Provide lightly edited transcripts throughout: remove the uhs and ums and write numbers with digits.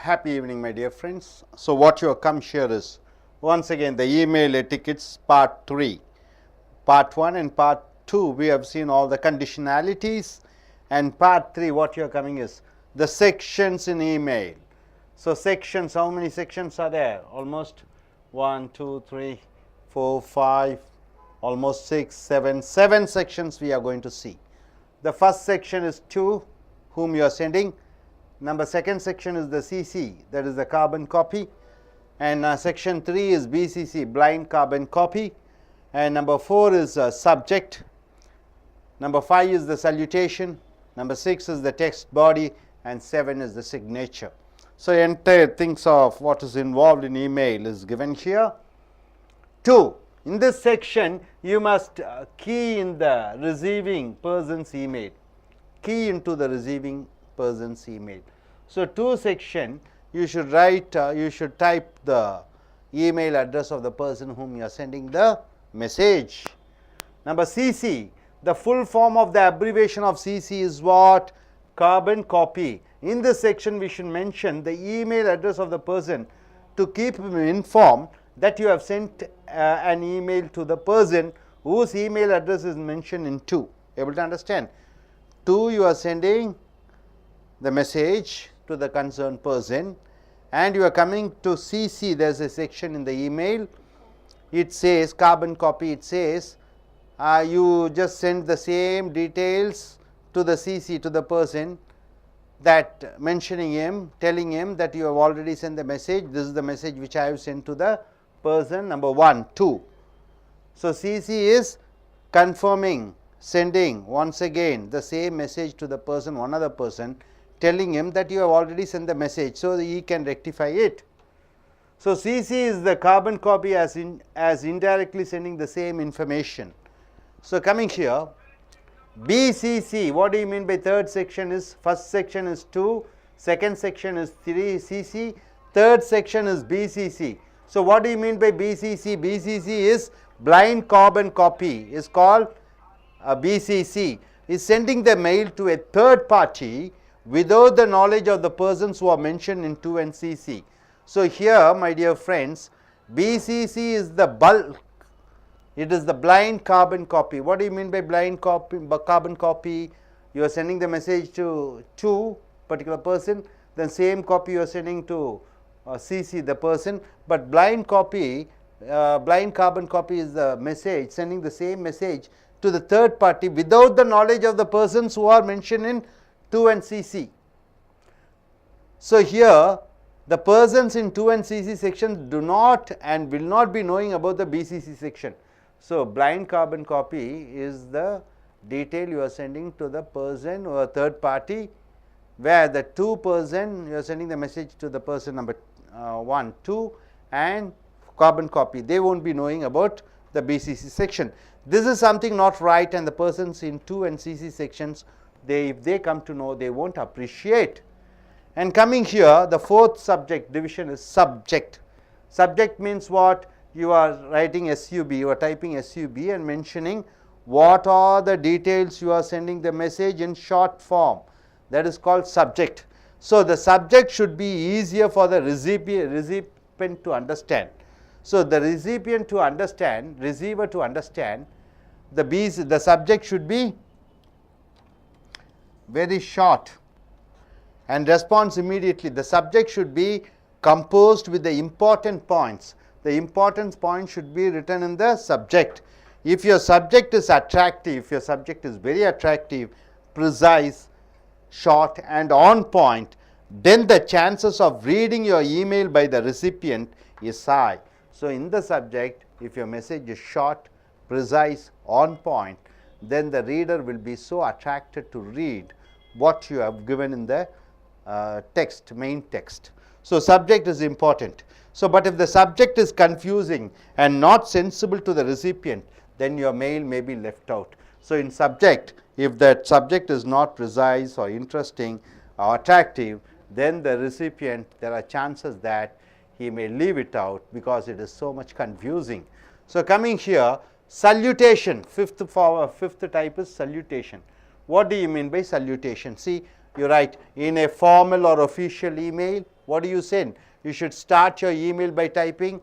Happy evening, my dear friends. So, what you have come here is once again the email etiquettes part 3. Part 1 and part 2 we have seen all the conditionalities, and part 3 what you are coming is the sections in email. So, sections, how many sections are there? Almost 1, 2, 3, 4, 5, almost 6, 7 sections we are going to see. The first section is to whom you are sending. Second section is the CC, that is the carbon copy, and section 3 is BCC, blind carbon copy, and number 4 is subject, number 5 is the salutation, number 6 is the text body, and 7 is the signature. So, entire things of what is involved in email is given here. 2. In this section you must key in the receiving person's email, key into the receiving person's email. So, 2 section you should write, you should type the email address of the person whom you are sending the message. Number CC, the full form of the abbreviation of CC is what? Carbon copy. In this section we should mention the email address of the person to keep him informed that you have sent an email to the person whose email address is mentioned in 2. Able to understand? 2 you are sending the message to the concerned person, and you are coming to CC. There is a section in the email, it says carbon copy, it says you just send the same details to the CC, to the person, that mentioning him, telling him that you have already sent the message, this is the message which I have sent to the person, number 1, 2. So, CC is confirming, sending once again the same message to the person, one other person, telling him that you have already sent the message, so that he can rectify it. So, CC is the carbon copy as indirectly sending the same information. So, coming here, BCC, what do you mean by third section is? First section is 2, second section is 3 CC, third section is BCC. So, what do you mean by BCC? BCC is blind carbon copy, is called BCC, is sending the mail to a third party without the knowledge of the persons who are mentioned in 2 and CC. So, here my dear friends, BCC is the bulk, it is the blind carbon copy. What do you mean by blind carbon copy? You are sending the message to particular person, then same copy you are sending to CC the person, but blind copy, blind carbon copy is the message, sending the same message to the third party without the knowledge of the persons who are mentioned in 2 and CC. So, here the persons in 2 and CC section do not and will not be knowing about the BCC section. So, blind carbon copy is the detail you are sending to the person or third party, where the 2 person you are sending the message to the person number 1, 2, and carbon copy, they will not be knowing about the BCC section. This is something not right, and the persons in 2 and CC sections, if they come to know, they will not appreciate. And coming here, the fourth subject division is subject. Subject means what? You are writing SUB, you are typing SUB and mentioning what are the details you are sending the message in short form, that is called subject. So, the subject should be easier for the recipient to understand. So, the recipient to understand, receiver to understand, the subject should be very short and response immediately. The subject should be composed with the important points. The important point should be written in the subject. If your subject is attractive, if your subject is very attractive, precise, short and on point, then the chances of reading your email by the recipient is high. So, in the subject, if your message is short, precise, on point, then the reader will be so attracted to read what you have given in the text, main text. So, subject is important. So, but if the subject is confusing and not sensible to the recipient, then your mail may be left out. So, in subject, if that subject is not precise or interesting or attractive, then the recipient, there are chances that he may leave it out because it is so much confusing. So, coming here, salutation, fifth type is salutation. What do you mean by salutation? See, you write in a formal or official email, What do you send? You should start your email by typing.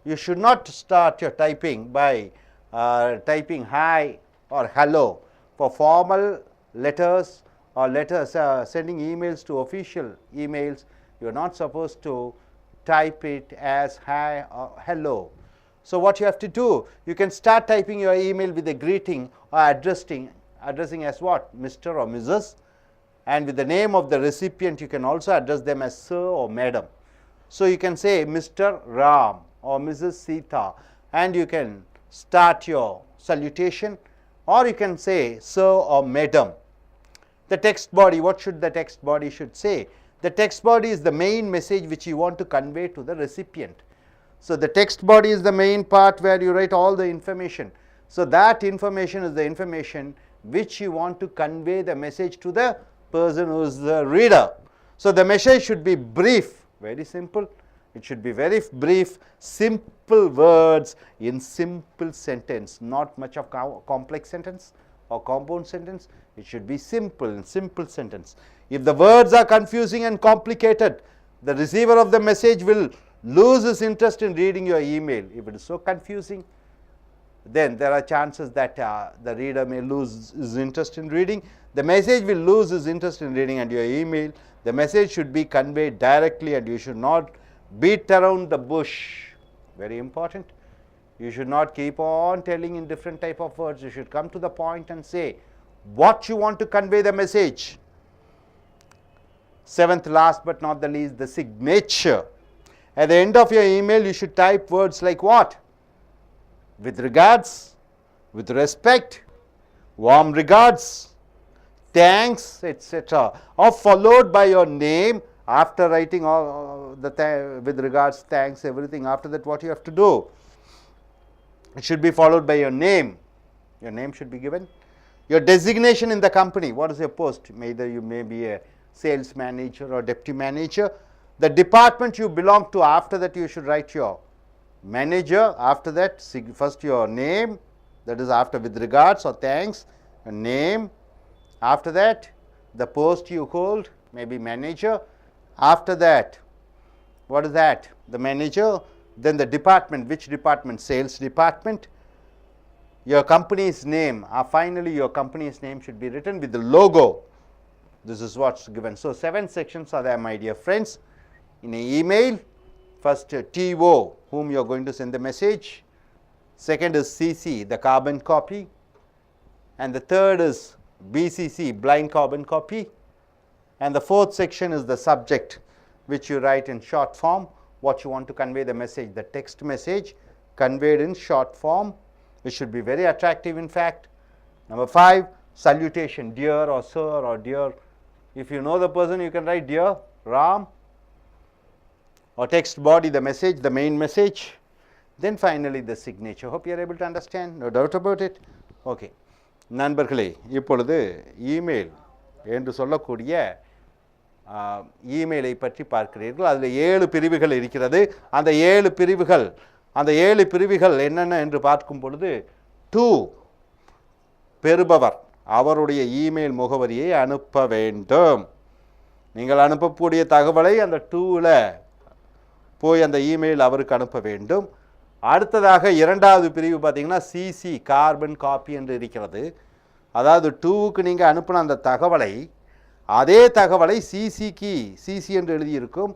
You should not start your typing by typing hi or hello. For formal letters or letters sending emails to official emails, you are not supposed to type it as hi or hello. So what you have to do, you can start typing your email with a greeting or addressing as what? Mr. or Mrs. And with the name of the recipient, you can also address them as sir or madam. So you can say Mr. Ram or Mrs. Sita, and you can start your salutation, or you can say sir or madam. The text body, what should the text body should say? The text body is the main message which you want to convey to the recipient. So the text body is the main part where you write all the information. So that information is the information which you want to convey the message to the person who is the reader. So the message should be brief, very simple. It should be very brief, simple words in simple sentence, not much of complex sentence or compound sentence. It should be simple in simple sentence. If the words are confusing and complicated, the receiver of the message will lose his interest in reading your email. If it is so confusing, then there are chances that the reader may lose his interest in reading. The message will lose his interest in reading and your email. The message should be conveyed directly, and you should not beat around the bush. Very important. You should not keep on telling in different type of words. You should come to the point and say what you want to convey the message. Seventh, last but not the least, the signature. At the end of your email, you should type words like what? With regards, with respect, warm regards, thanks, etc. Or followed by your name. After writing all the with regards, thanks, everything, after that what you have to do? It should be followed by your name. Your name should be given. Your designation in the company. What is your post? Either you may be a sales manager or deputy manager. The department you belong to. After that you should write your manager. After that, first your name, that is after with regards or thanks, your name. After that, the post you hold, maybe manager. After that, what is that? The manager. Then the department. Which department? Sales department. Your company's name. Finally, your company's name should be written with the logo. This is what's given. So 7 sections are there, my dear friends, in an email. First, TO, whom you are going to send the message. Second is CC, the carbon copy. And the third is BCC, blind carbon copy. And the fourth section is the subject, which you write in short form, what you want to convey the message, the text message conveyed in short form, which should be very attractive in fact. Number 5, salutation, dear or sir or dear. If you know the person, you can write dear Ram. Or text body, the message, the main message. Then finally the signature. Hope you are able to understand, no doubt about it. Okay. நண்பர்களே, இப்பொழுது email என்று சொல்லக்கூடிய இமெயிலை பற்றி பார்க்கிறீர்கள். அதில் 7 பிரிவுகள் இருக்கிறது. அந்த 7 பிரிவுகள் என்னென்ன என்று பார்க்கும் பொழுது, டு பெறுபவர் அவருடைய இமெயில் முகவரியை அனுப்ப வேண்டும். நீங்கள் அனுப்பக்கூடிய தகவலை அந்த டூவில் போய் அந்த இமெயில் அவருக்கு அனுப்ப வேண்டும். அடுத்ததாக இரண்டாவது பிரிவு பார்த்தீங்கன்னா சிசி, கார்பன் காப்பி என்று இருக்கிறது. அதாவது டூவுக்கு நீங்கள் அனுப்பின அந்த தகவலை, அதே தகவலை சிசி என்று எழுதியிருக்கும்,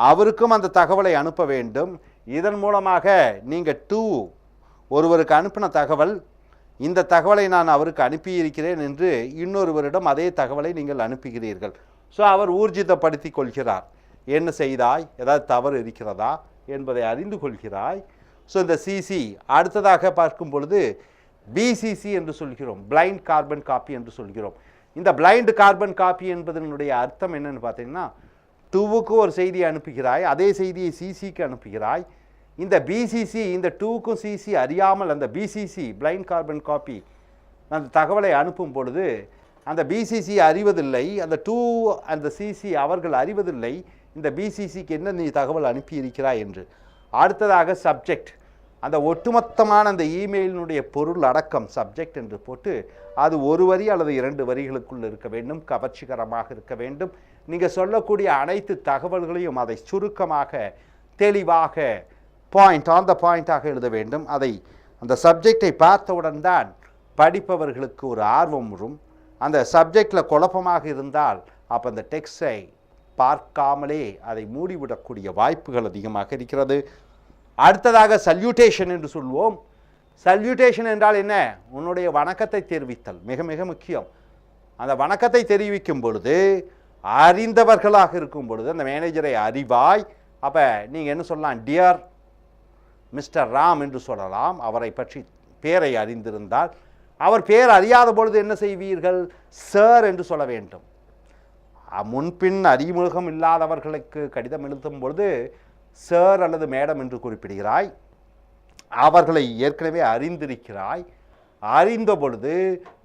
அவருக்கும் அந்த தகவலை அனுப்ப வேண்டும். இதன் மூலமாக நீங்கள் ஒருவருக்கு அனுப்பின தகவல், இந்த தகவலை நான் அவருக்கு அனுப்பியிருக்கிறேன் என்று இன்னொருவரிடம் அதே தகவலை நீங்கள் அனுப்புகிறீர்கள். ஸோ அவர் ஊர்ஜிதப்படுத்தி கொள்கிறார். என்ன செய்தாய், ஏதாவது தவறு இருக்கிறதா என்பதை அறிந்து கொள்கிறாய். ஸோ இந்த சிசி. அடுத்ததாக பார்க்கும் பொழுது பிசிசி என்று சொல்கிறோம், பிளைண்ட் கார்பன் காப்பி என்று சொல்கிறோம். இந்த பிளைண்ட் கார்பன் காப்பி என்பதனுடைய அர்த்தம் என்னன்னு பார்த்தீங்கன்னா, டூவுக்கு ஒரு செய்தியை அனுப்புகிறாய், அதே செய்தியை சிசிக்கு அனுப்புகிறாய். இந்த பிசிசி, இந்த டூவுக்கும் சிசி அறியாமல் அந்த பிசிசி, பிளைண்ட் கார்பன் காப்பி, அந்த தகவலை அனுப்பும் பொழுது அந்த பிசிசி அறிவதில்லை, அந்த டூ அந்த சிசி அவர்கள் அறிவதில்லை இந்த பிசிசிக்கு என்ன நீ தகவல் அனுப்பியிருக்கிறாய் என்று. அடுத்ததாக சப்ஜெக்ட், அந்த ஒட்டுமொத்தமான அந்த இமெயிலினுடைய பொருள் அடக்கம் சப்ஜெக்ட் என்று போட்டு, அது ஒரு வரி அல்லது 2 வரிகளுக்குள் இருக்க வேண்டும், கவர்ச்சிகரமாக இருக்க வேண்டும், நீங்கள் சொல்லக்கூடிய அனைத்து தகவல்களையும் அதை சுருக்கமாக தெளிவாக பாயிண்ட் ஆன் த பாயிண்டாக எழுத வேண்டும். அதை அந்த சப்ஜெக்டை பார்த்தவுடன் தான் படிப்பவர்களுக்கு ஒரு ஆர்வம் வரும். அந்த சப்ஜெக்டில் குழப்பமாக இருந்தால் அப்போ அந்த டெக்ஸ்டை பார்க்காமலே அதை மூடிவிடக்கூடிய வாய்ப்புகள் அதிகமாக இருக்கிறது. அடுத்ததாக சல்யூட்டேஷன் என்று சொல்வோம். சல்யூட்டேஷன் என்றால் என்ன? உன்னுடைய வணக்கத்தை தெரிவித்தல் மிக மிக முக்கியம். அந்த வணக்கத்தை தெரிவிக்கும் பொழுது அறிந்தவர்களாக இருக்கும் பொழுது அந்த மேனேஜரை அறிவாய். அப்போ நீங்கள் என்ன சொல்லலாம்? டியர் மிஸ்டர் ராம் என்று சொல்லலாம். அவரை பற்றி பேரை அறிந்திருந்தால். அவர் பேர் அறியாத பொழுது என்ன செய்வீர்கள்? சார் என்று சொல்ல வேண்டும். முன்பின் அறிமுகம் இல்லாதவர்களுக்கு கடிதம் எழுதும் பொழுது சார் அல்லது மேடம் என்று குறிப்பிடுகிறாய். அவர்களை ஏற்கனவே அறிந்திருக்கிறாய். அறிந்த பொழுது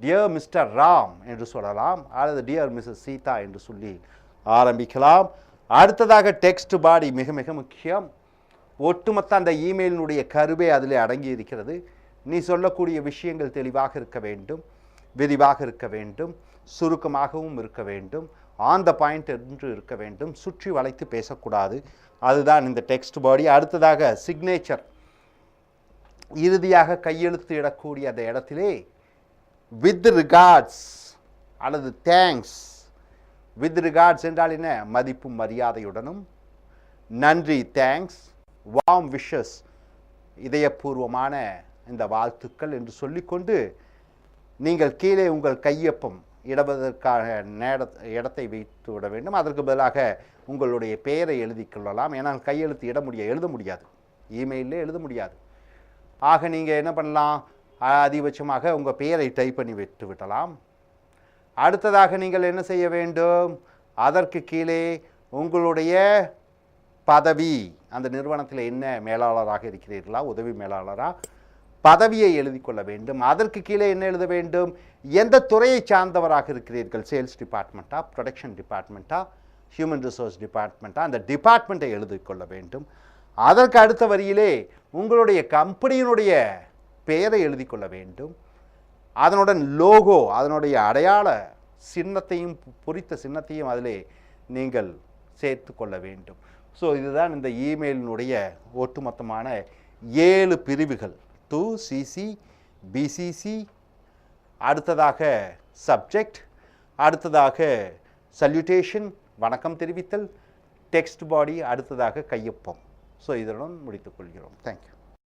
டியர் மிஸ்டர் ராம் என்று சொல்லலாம், அல்லது டியர் மிஸ்ஸஸ் சீதா என்று சொல்லி ஆரம்பிக்கலாம். அடுத்ததாக டெக்ஸ்ட் பாடி மிக மிக முக்கியம். ஒட்டுமொத்த அந்த இமெயிலினுடைய கருவே அதில் அடங்கி இருக்கிறது. நீ சொல்லக்கூடிய விஷயங்கள் தெளிவாக இருக்க வேண்டும், விரிவாக இருக்க வேண்டும், சுருக்கமாகவும் இருக்க வேண்டும், ஆன் த பாயிண்ட் என்று இருக்க வேண்டும், சுற்றி வளைத்து பேசக்கூடாது. அதுதான் இந்த டெக்ஸ்ட் பாடி. அடுத்ததாக சிக்னேச்சர், இறுதியாக கையெழுத்து இடக்கூடிய அந்த இடத்திலே வித் ரிகார்ட்ஸ் அல்லது தேங்க்ஸ். வித் ரிகார்ட்ஸ் என்றால் என்ன? மதிப்பும் மரியாதையுடனும், நன்றி தேங்க்ஸ், வார்ம் விஷஸ் இதயபூர்வமான இந்த வாழ்த்துக்கள் என்று சொல்லிக்கொண்டு நீங்கள் கீழே உங்கள் கையொப்பம் இடுவதற்கான இடத்தை வைத்து விட வேண்டும். அதற்கு பதிலாக உங்களுடைய பெயரை எழுதி கொள்ளலாம். ஏன்னா கையெழுத்து எழுத முடியாது, இமெயிலே எழுத முடியாது. ஆக நீங்கள் என்ன பண்ணலாம்? அதிகபட்சமாக உங்கள் பெயரை டைப் பண்ணி விட்டு விடலாம். அடுத்ததாக நீங்கள் என்ன செய்ய வேண்டும்? அதற்கு கீழே உங்களுடைய பதவி, அந்த நிறுவனத்தில் என்ன மேலாளராக இருக்கிறீர்களா, உதவி மேலாளரா, பதவியை எழுதி கொள்ள வேண்டும். அதற்கு கீழே என்ன எழுத வேண்டும்? எந்த துறையை சார்ந்தவராக இருக்கிறீர்கள்? சேல்ஸ் டிபார்ட்மெண்ட்டா, ப்ரொடக்ஷன் டிபார்ட்மெண்ட்டா, ஹியூமன் ரிசோர்ஸ் டிபார்ட்மெண்ட்டா, அந்த டிபார்ட்மெண்ட்டை எழுதி கொள்ள வேண்டும். அதற்கு அடுத்த வரியிலே உங்களுடைய கம்பெனியினுடைய பெயரை எழுதி கொள்ள வேண்டும். அதனுடன் லோகோ, அதனுடைய அடையாள சின்னத்தையும் பொறித்த சின்னத்தையும் அதிலே நீங்கள் சேர்த்து கொள்ள வேண்டும். ஸோ இதுதான் இந்த இமெயிலினுடைய ஒட்டுமொத்தமான 7 பிரிவுகள். 2CC, BCC, அடுத்ததாக சப்ஜெக்ட், அடுத்ததாக சல்யூட்டேஷன் வணக்கம் தெரிவித்தல், டெக்ஸ்ட் பாடி, அடுத்ததாக கையொப்பம். ஸோ இதனுடன் முடித்துக்கொள்கிறோம். தேங்க்யூ.